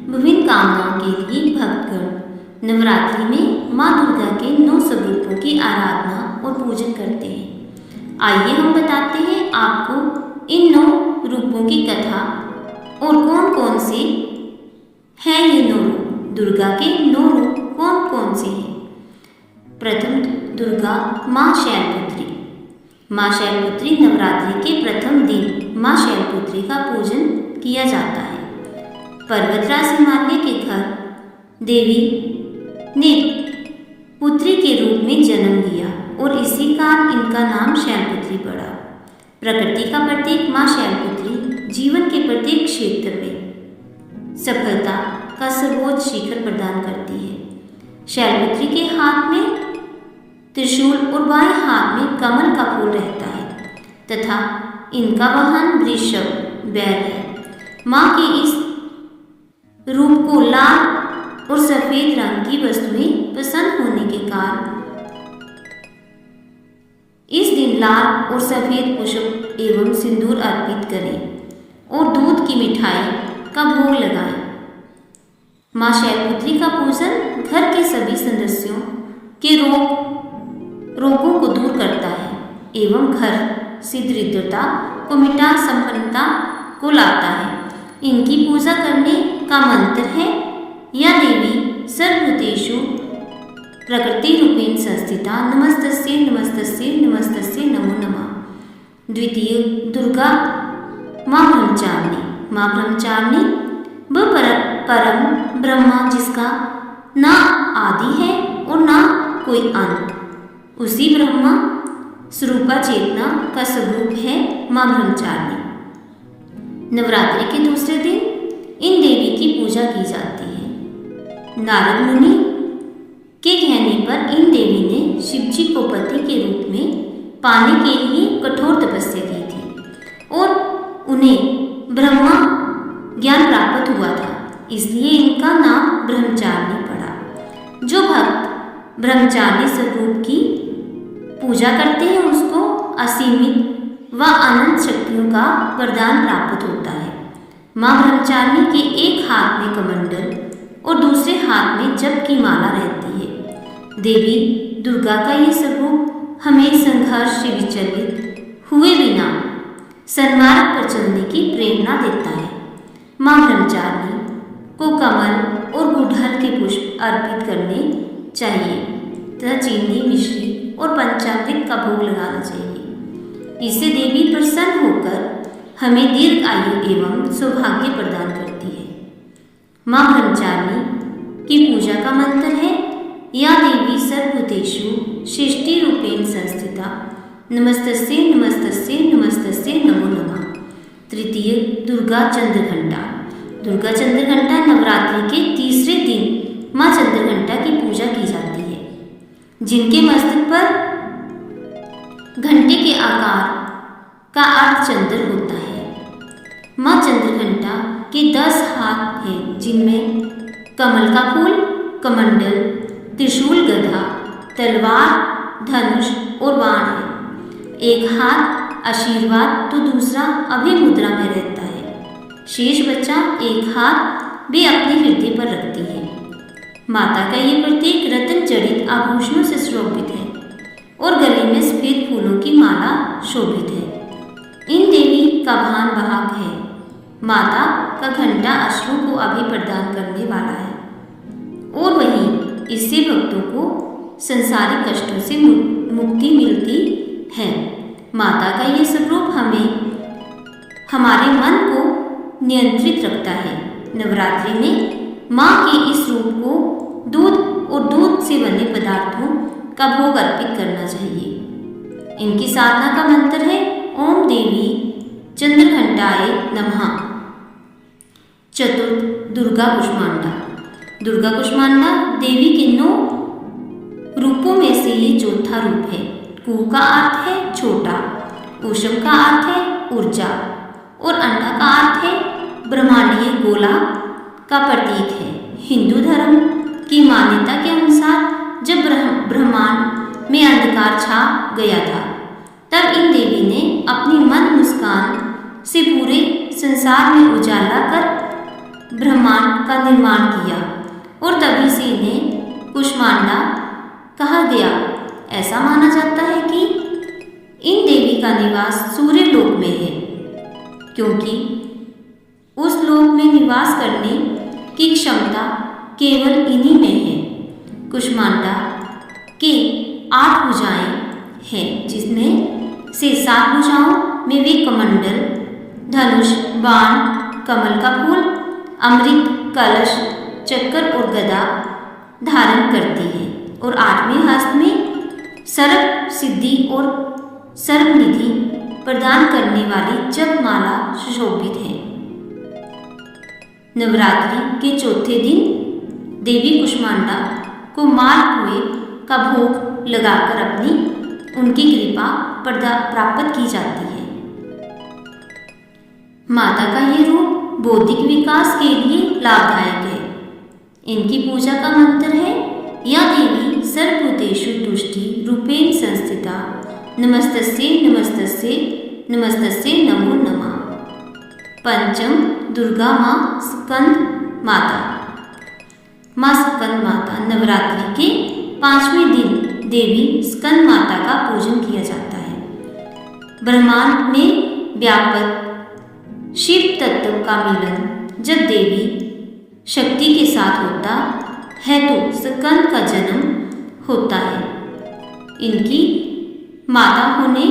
विभिन्न कामनाओं के लिए भक्तगण नवरात्रि में माँ दुर्गा के 9 स्वरूपों की आराधना और पूजन करते हैं। आइए हम बताते हैं आपको इन 9 रूपों की कथा और कौन कौन से हैं ये 9 रूप। दुर्गा के 9 रूप कौन कौन से हैं। प्रथम दुर्गा माँ शैलपुत्री। माँ शैलपुत्री नवरात्रि के प्रथम दिन माँ शैलपुत्री का पूजन किया जाता है। पर्वतराज हिमालय के घर देवी ने पुत्री के रूप में जन्म लिया और इसी कारण इनका नाम शैलपुत्री पड़ा। प्रकृति का प्रतीक माँ शैलपुत्री जीवन के प्रत्येक क्षेत्र में सफलता का सर्वोच्च शिखर प्रदान करती है। शैलपुत्री के हाथ में त्रिशूल और बाएं हाथ में कमल का फूल रहता है तथा इनका वाहन वृषभ बैल है। माँ के इस रूप को लाल और सफेद रंग की वस्तुएं पसंद होने के कारण इस दिन लाल और सफेद पुष्प एवं सिंदूर अर्पित करें और दूध की मिठाई का भोग लगाएं। माँ शैलपुत्री का पूजन घर के सभी सदस्यों के रोगों को दूर करता है एवं घर से दरिद्रता को मिटा संपन्नता को लाता है। इनकी पूजा करने का मंत्र है या देवी सर्वभूतेषु प्रकृति रूपेण संस्थिता नमस्तस्यै नमस्तस्यै नमस्तस्यै नमो नमः। द्वितीय दुर्गा माँ ब्रह्मचारिणी। माँ ब्रह्मचारिणी वह परम ब्रह्मा जिसका ना आदि है और ना कोई अंत, उसी ब्रह्मा स्वरूपा चेतना का स्वरूप है माँ ब्रह्मचारिणी। नवरात्रि के दूसरे दिन इन देवी की पूजा की जाती है। नारद मुनि के कहने पर इन देवी ने शिवजी को पति के रूप में पाने के लिए कठोर तपस्या की थी और उन्हें ब्रह्मा ज्ञान प्राप्त हुआ था, इसलिए इनका नाम ब्रह्मचारिणी पड़ा। जो भक्त ब्रह्मचारिणी स्वरूप की पूजा करते हैं उसको असीमित व अनंत शक्तियों का वरदान प्राप्त होता है। माँ ब्रह्मचारिणी के एक हाथ में कमंडल और दूसरे हाथ में जप की माला रहती है। देवी दुर्गा का ये स्वरूप हमें संघर्ष से विचलित हुए बिना सन्मार्ग पर चलने की प्रेरणा देता है। माँ ब्रह्मचारिणी को कमल और गुड़हल के पुष्प अर्पित करने चाहिए तथा चीनी मिश्री और पंचामृत का भोग लगाना चाहिए। इससे देवी प्रसन्न होकर हमें दीर्घ आयु एवं सौभाग्य प्रदान करती है। माँ ब्रह्मचारिणी की पूजा का मंत्र है या देवी सर्वभूतेषु सृष्टि रूपेण संस्थिता नमस्तस्यै नमस्तस्यै नमस्तस्यै नमो नमः। तृतीय दुर्गा चंद्रघंटा। दुर्गा चंद्रघंटा नवरात्रि के तीसरे दिन माँ चंद्रघंटा की पूजा की जाती है, जिनके मस्तक पर घंटे के आकार का अर्धचंद्र होता है। माँ चंद्रघंटा के 10 हाथ हैं, जिनमें कमल का फूल, कमंडल, त्रिशूल, गदा, तलवार, धनुष और बाण है। एक हाथ आशीर्वाद तो दूसरा अभय मुद्रा में रहता है। शेष बच्चा एक हाथ भी अपने हृदय पर रखती है। माता का ये प्रतीक रत्न जड़ित आभूषणों से शोभित है और गले में सफेद फूलों की माला शोभित है। इन देवी का भान वाहक है। माता का घंटा अश्रुओं को अभय प्रदान करने वाला है और वहीं इससे भक्तों को संसारिक कष्टों से मुक्ति मिलती है। माता का ये स्वरूप हमारे मन को नियंत्रित रखता है। नवरात्रि में माँ के इस रूप को दूध और दूध से बने पदार्थों का भोग अर्पित करना चाहिए। इनकी साधना का मंत्र है ओम देवी चंद्रघंटाय नमः। चतुर्थ दुर्गा कुष्मांडा। दुर्गा कुष्मांडा देवी के 9 रूपों में से ये चौथा रूप है। कु का अर्थ है छोटा, ऊषम का अर्थ है ऊर्जा और अंडा का अर्थ है ब्रह्मांडीय गोला का प्रतीक है। हिंदू धर्म की मान्यता के अनुसार जब ब्रह्मांड में अंधकार छा गया था तब इन देवी ने अपनी मंद मुस्कान से पूरे संसार में उजाला कर ब्रह्मांड का निर्माण किया और तभी से इन्हें कुष्मांडा कहा गया। ऐसा माना जाता है कि इन देवी का निवास सूर्य लोक में है, क्योंकि उस लोक में निवास करने की क्षमता केवल इन्हीं में है। कुष्मांडा के 8 भुजाएं हैं, जिसमें से 7 भुजाओं में वे कमंडल, धनुष, बाण, कमल का फूल, अमृत, कलश, चक्र और गदा धारण करती है और 8वें हस्त में सर्प सिद्धि और सर्वनिधि प्रदान करने वाली जपमाला सुशोभित है। नवरात्रि के चौथे दिन देवी कुष्मांडा को मालपुए का भोग लगाकर उनकी कृपा प्राप्त की जाती है। माता का ये रूप बौद्धिक विकास के लिए लाभदायक है। इनकी पूजा का मंत्र है, या देवी सर्वभूतेषु तुष्टि रूपेण संस्थिता, नमस्तस्यै नमस्तस्यै नमस्तस्यै नमो नमः। पंचम, दुर्गा माँ स्कंद माता। माँ स्कंद माता नवरात्रि के 5वें दिन देवी स्कंद माता का पूजन किया जाता है। ब्रह्मांड में व्यापक शिव तत्व का मिलन जब देवी शक्ति के साथ होता है तो स्कंद का जन्म होता है। इनकी माता होने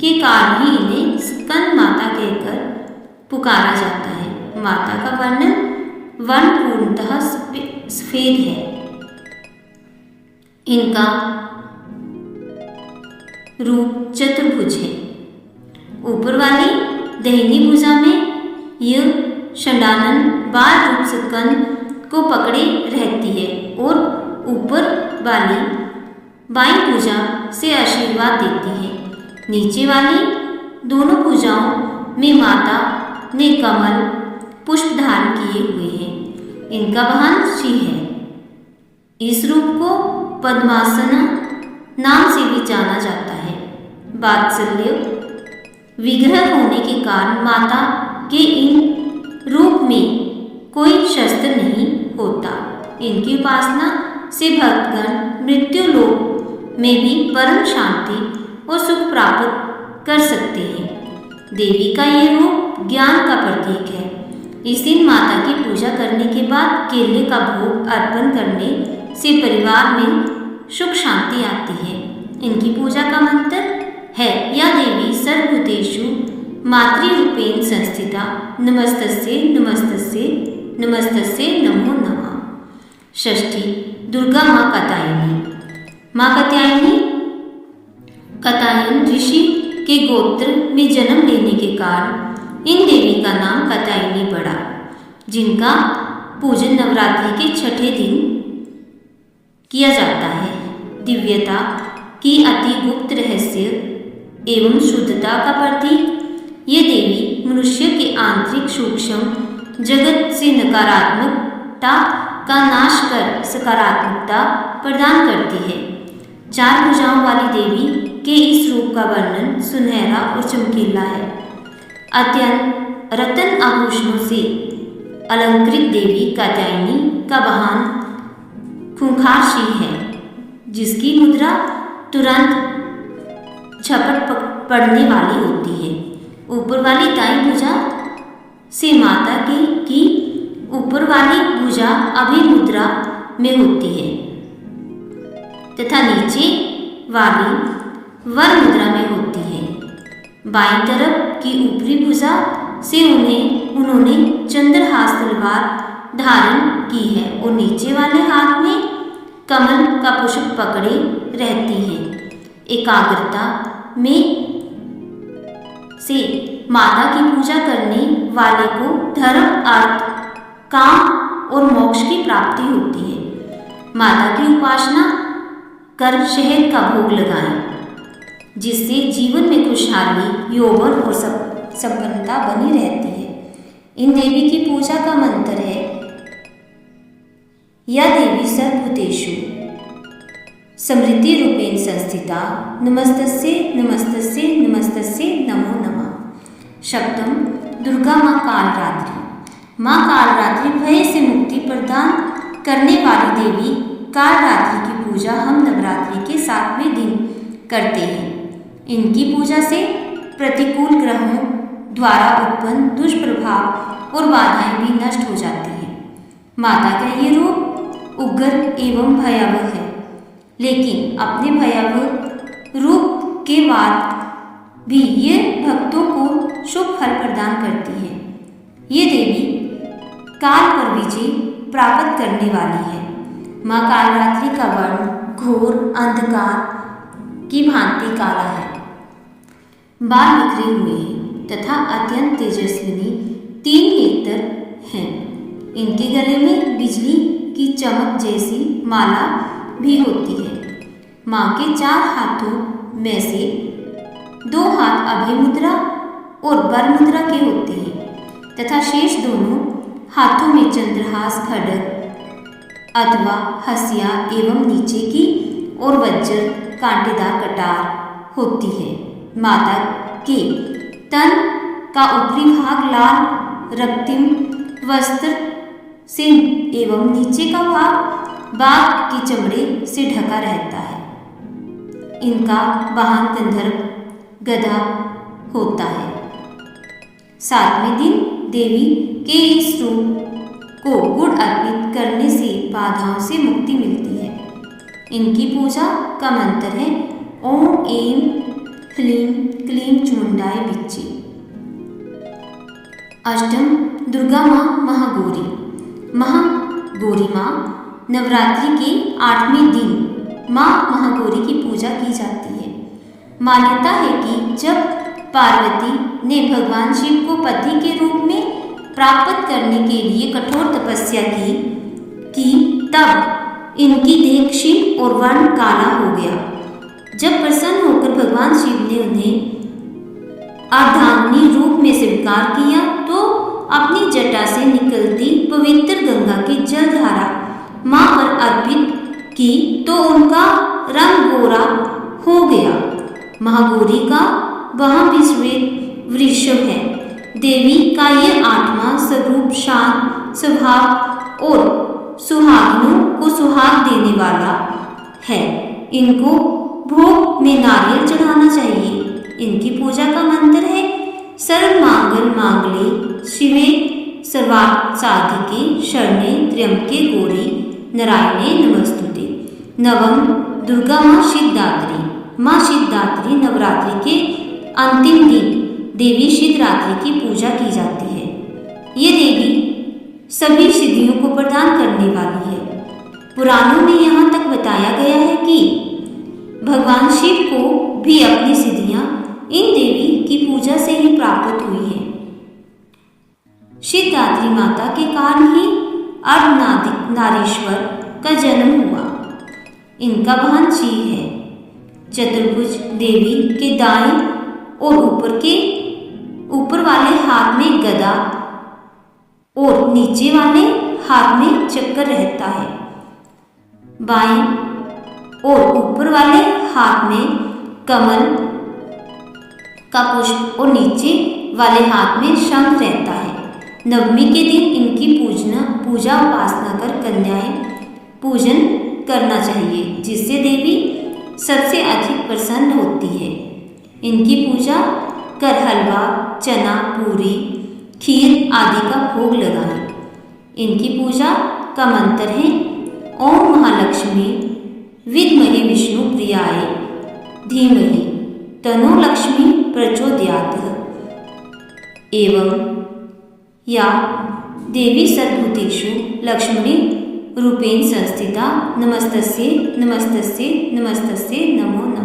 के कारण ही इन्हें स्कंद माता कहकर पुकारा जाता है। माता का वर्ण पूर्णतः सफेद है। इनका रूप चतुर्भुज है। ऊपर वाली दाहिनी भुजा में यह षडानन बाल रूप स्कंद को पकड़े रहती है और ऊपर वाली बाईं भुजा से आशीर्वाद देती है। नीचे वाली दोनों भुजाओं में माता ने कमल पुष्प धारण किए हुए हैं। इनका वाहन सिंह है। इस रूप को पद्मासना नाम से भी जाना जाता है। वात्सल्य विग्रह होने के कारण माता के इन रूप में कोई शस्त्र नहीं होता। इनकी उपासना से भक्तगण मृत्यु लोक में भी परम शांति और सुख प्राप्त कर सकते हैं। देवी का ये रूप ज्ञान का प्रतीक है। इस दिन माता की पूजा करने के बाद केले का भोग अर्पण करने से परिवार में सुख शांति आती है। इनकी पूजा का मंत्र है, या देवी सर्वभूतेषु मातृरूपेण संस्थिता, नमस्तस्यै नमस्तस्यै नमस्तस्यै नमो नमः। षष्ठी, दुर्गा माँ कात्यायनी। माँ कात्यायन ऋषि के गोत्र में जन्म लेने के कारण इन देवी का नाम कात्यायनी पड़ा, जिनका पूजन नवरात्रि के 6ठे दिन किया जाता है। दिव्यता की अति गुप्त रहस्य एवं शुद्धता का प्रतीक ये देवी मनुष्य के आंतरिक सूक्ष्म जगत से नकारात्मकता का नाश कर सकारात्मकता प्रदान करती है। 4 भुजाओं वाली देवी के इस रूप का वर्णन सुनहरा और चमकीला है। अत्यंत रत्न आभूषणों से अलंकृत देवी कात्यायनी का वाहन खूंखार सिंह है, जिसकी मुद्रा तुरंत झपट पड़ने वाली होती है। ऊपर वाली दाईं भुजा से माता की ऊपर वाली भुजा अभिमुद्रा में होती है तथा नीचे वाली वर मुद्रा में होती है। बाईं तरफ की ऊपरी भुजा से उन्होंने चंद्रहास तलवार धारण की है और नीचे वाले हाथ में कमल का पुष्प पकड़े रहती हैं। एकाग्रता में से माता की पूजा करने वाले को धर्म, अर्थ, काम और मोक्ष की प्राप्ति होती है। माता की उपासना कर शहद का भोग लगाएं, जिससे जीवन में खुशहाली, यौवन और संपन्नता बनी रहती है। इन देवी की पूजा का मंत्र है, या देवी सर्वभूतेषु समृद्धि रूपेण संस्थिता, नमस्तस्यै नमस्तस्यै नमस्तस्यै नमो नमः। सप्तम, दुर्गा माँ कालरात्रि। माँ कालरात्रि भय से मुक्ति प्रदान करने वाली देवी कालरात्रि की पूजा हम नवरात्रि के 7वें दिन करते हैं। इनकी पूजा से प्रतिकूल ग्रहों द्वारा उत्पन्न दुष्प्रभाव और बाधाएं भी नष्ट हो जाती हैं। माता का ये रूप उग्र एवं भयावह है, लेकिन अपने भयावह रूप के बाद भी ये भक्तों को शुभ फल प्रदान करती है। ये देवी काल पर विजय प्राप्त करने वाली है। माँ कालरात्रि का वर्ण घोर अंधकार की भांति काला है, बाल बिखरे हुए हैं तथा अत्यंत तेजस्विनी 3 नेत्र हैं। इनके गले में बिजली की चमक जैसी माला भी होती है। माँ के 4 हाथों में से 2 हाथ अभय मुद्रा और वर मुद्रा के होते हैं तथा शेष दोनों हाथों में चंद्रहास, खड्ग अथवा हसिया एवं नीचे की और वज्र कांटेदार कटार होती है। माता के तन का ऊपरी भाग लाल रक्तिम वस्त्र से एवं नीचे का भाग बाघ के चमड़े से ढका रहता है। इनका वाहन गंधर्व गधा होता है। 7वें दिन देवी के इस रूप को गुड़ अर्पित करने से बाधाओं से मुक्ति मिलती है। इनकी पूजा का मंत्र है ओम ऐं ह्लीं क्लीं चामुंडाय विच्चे। अष्टम दुर्गा माँ महागौरी। महागौरी माँ नवरात्रि के 8वें दिन माँ महागौरी की पूजा की जाती है। मान्यता है कि जब पार्वती ने भगवान शिव को पति के रूप में प्राप्त करने के लिए कठोर तपस्या की तब इनकी देह क्षीण और वर्ण काला हो गया। जब प्रसन्न होकर भगवान शिव ने उन्हें अर्धांगिनी रूप में स्वीकार किया तो अपनी जटा से निकलती पवित्र गंगा की जलधारा माँ पर अर्पित की तो उनका रंग गोरा हो गया। महागौरी का वहाँ भी श्वेत वृषभ है। देवी का यह 8वां स्वरूप शांत स्वभाव और सुहागिनों को सुहाग देने वाला है। इनको भोग में नारियल चढ़ाना चाहिए। इनकी पूजा का मंत्र है सर्वमंगल मांगल्ये शिवे सर्वार्थ साधिके शरण्ये त्र्यंबके गौरी नारायणे नमस्तुते। नवम दुर्गा माँ सिद्धिदात्री। माँ सिद्धिदात्री नवरात्रि के अंतिम दिन देवी सिद्धिदात्री की पूजा की जाती है। ये देवी सभी सिद्धियों को प्रदान करने वाली है। पुराणों में यहाँ तक बताया गया है कि भगवान शिव को भी अपनी सिद्धियाँ इन देवी की पूजा से ही प्राप्त हुई है। सिद्धिदात्री माता के कारण ही अर्धनारीश्वर का जन्म हुआ। इनका वाहन सिंह है। चतुर्भुज देवी के दाएं और ऊपर वाले हाथ में गदा और नीचे वाले हाथ में चक्र रहता है। बाएं और ऊपर वाले हाथ में कमल का पुष्प और नीचे वाले हाथ में शंख रहता है। नवमी के दिन इनकी पूजा उपासना कर कन्याएं पूजन करना चाहिए, जिससे देवी सबसे अधिक प्रसन्न होती है। इनकी पूजा कर हलवा, चना, पूरी, खीर आदि का भोग लगाएं। इनकी पूजा का मंत्र है ओम महालक्ष्मी विद्महे विष्णु प्रियाय धीमहि तनो लक्ष्मी प्रचोदयात्। एवं या देवी सर्वभूतेषु लक्ष्मी रूपेण संस्थिता नमस्तस्यै नमस्तस्यै नमस्तस्यै नमो नमः।